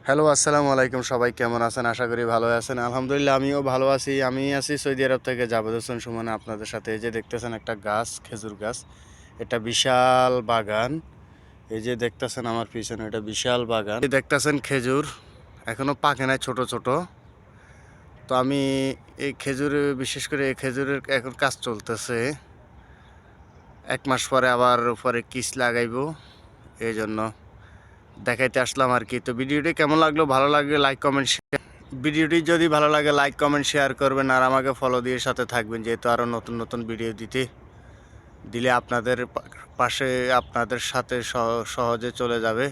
Hello, আসসালামু আলাইকুম। সবাই কেমন আছেন? আশা করি ভালো আছেন। আলহামদুলিল্লাহ আমিও ভালো আছি। আমি আছি সৌদি আরব থেকে জাবেদ হোসেন সুমন আপনাদের সাথে। এই যে দেখতেছেন একটা গাছ, খেজুর গাছ। এটা বিশাল বাগান। এই যে দেখতেছেন আমার পিছনে এটা বিশাল বাগান। এই দেখতেছেন খেজুর এখনো পাকে নাই, ছোট ছোট। তো আমি এই খেজুর, বিশেষ করে এই খেজুরের এখন কাজ চলতেছে। 1 মাস পরে আবার উপরে কিস লাগাইবো, এই জন্য দেখাইতে আসলাম আর কি। তো ভিডিওটি কেমন লাগলো? ভালো লাগলে লাইক কমেন্ট। ভিডিওটি যদি ভালো লাগে লাইক কমেন্ট শেয়ার করবেন আর আমাকে ফলো দিয়ে সাথে থাকবেন, যেহেতু আরও নতুন নতুন ভিডিও দিলে আপনাদের পাশে আপনাদের সাথে সহজে চলে যাবে।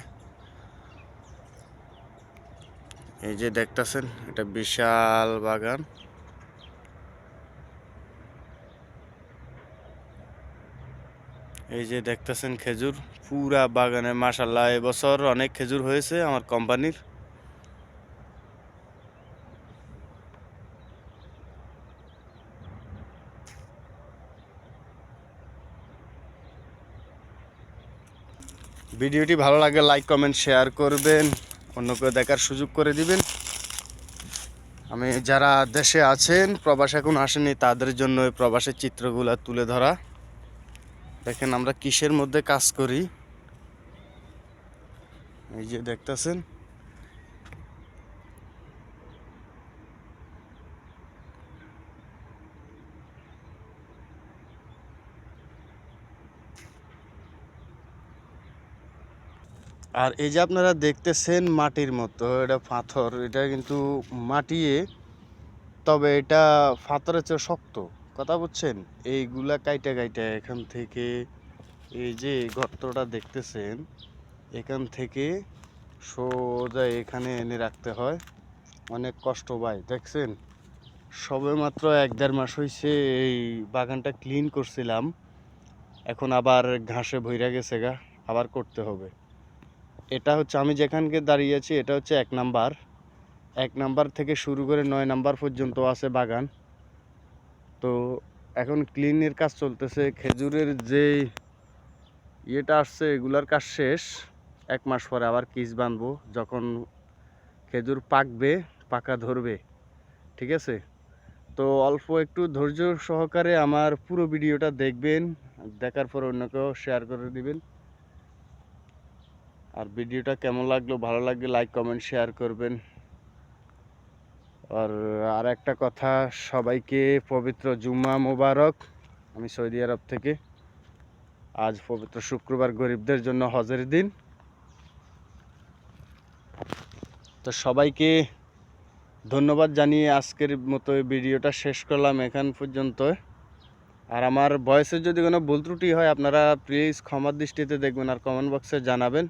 এই যে দেখতেছেন এটা বিশাল বাগান। এই যে দেখতেছেন খেজুর পুরা বাগানে, মাশাআল্লাহ এবছর অনেক খেজুর হয়েছে আমার কোম্পানির। ভিডিওটি ভালো লাগে লাইক কমেন্ট শেয়ার করবেন, অন্যকে দেখার সুযোগ করে দিবেন। আমি যারা দেশে আছেন, প্রবাস এখন আসেনি, তাদের জন্য এই প্রবাসের চিত্রগুলো তুলে ধরা। দেখেন আমরা কিসের মধ্যে কাজ করি। এই যে দেখতেছেন আর এই যে আপনারা দেখতেছেন মাটির মতো, এটা পাথর, এটা কিন্তু মাটিয়ে, তবে এটা পাথরের চেয়ে শক্ত, কথা বুঝছেন? এইগুলা কাইটা কাইটা এখান থেকে, এই যে গর্তটা দেখতেছেন, এখান থেকে সোজা এখানে এনে রাখতে হয়। অনেক কষ্ট ভাই, দেখছেন? সবে মাত্র 1-1.5 মাস হয়েছে এই বাগানটা ক্লিন করছিলাম, এখন আবার ঘাসে ভইরা গেছে গা, আবার করতে হবে। এটা হচ্ছে আমি যেখানকে দাঁড়িয়ে আছি, এটা হচ্ছে 1 নাম্বার। 1 নাম্বার থেকে শুরু করে 9 নাম্বার পর্যন্ত আছে বাগান। তো এখন ক্লিনের কাজ চলতেছে। খেজুরের যে ইয়েটা আসছে, এগুলার কাজ শেষ। 1 মাস পরে আবার কিস বানবো, যখন খেজুর পাকবে, পাকা ধরবে, ঠিক আছে? তো অল্প একটু ধৈর্য সহকারে আমার পুরো ভিডিওটা দেখবেন, দেখার পর অন্যকেও শেয়ার করে দিবেন। আর ভিডিওটা কেমন লাগলো, ভালো লাগলে লাইক কমেন্ট শেয়ার করবেন। আর একটা কথা, সবাইকে পবিত্র জুম্মা মোবারক। আমি সৌদি আরব থেকে। আজ পবিত্র শুক্রবার, গরিবদের জন্য হজের দিন। তো সবাইকে ধন্যবাদ জানিয়ে আজকের মতো এই ভিডিওটা শেষ করলাম এখান পর্যন্ত। আর আমার ভয়েসের যদি কোনো ভুল ত্রুটি হয়, আপনারা প্লিজ ক্ষমার দৃষ্টিতে দেখবেন আর কমেন্ট বক্সে জানাবেন।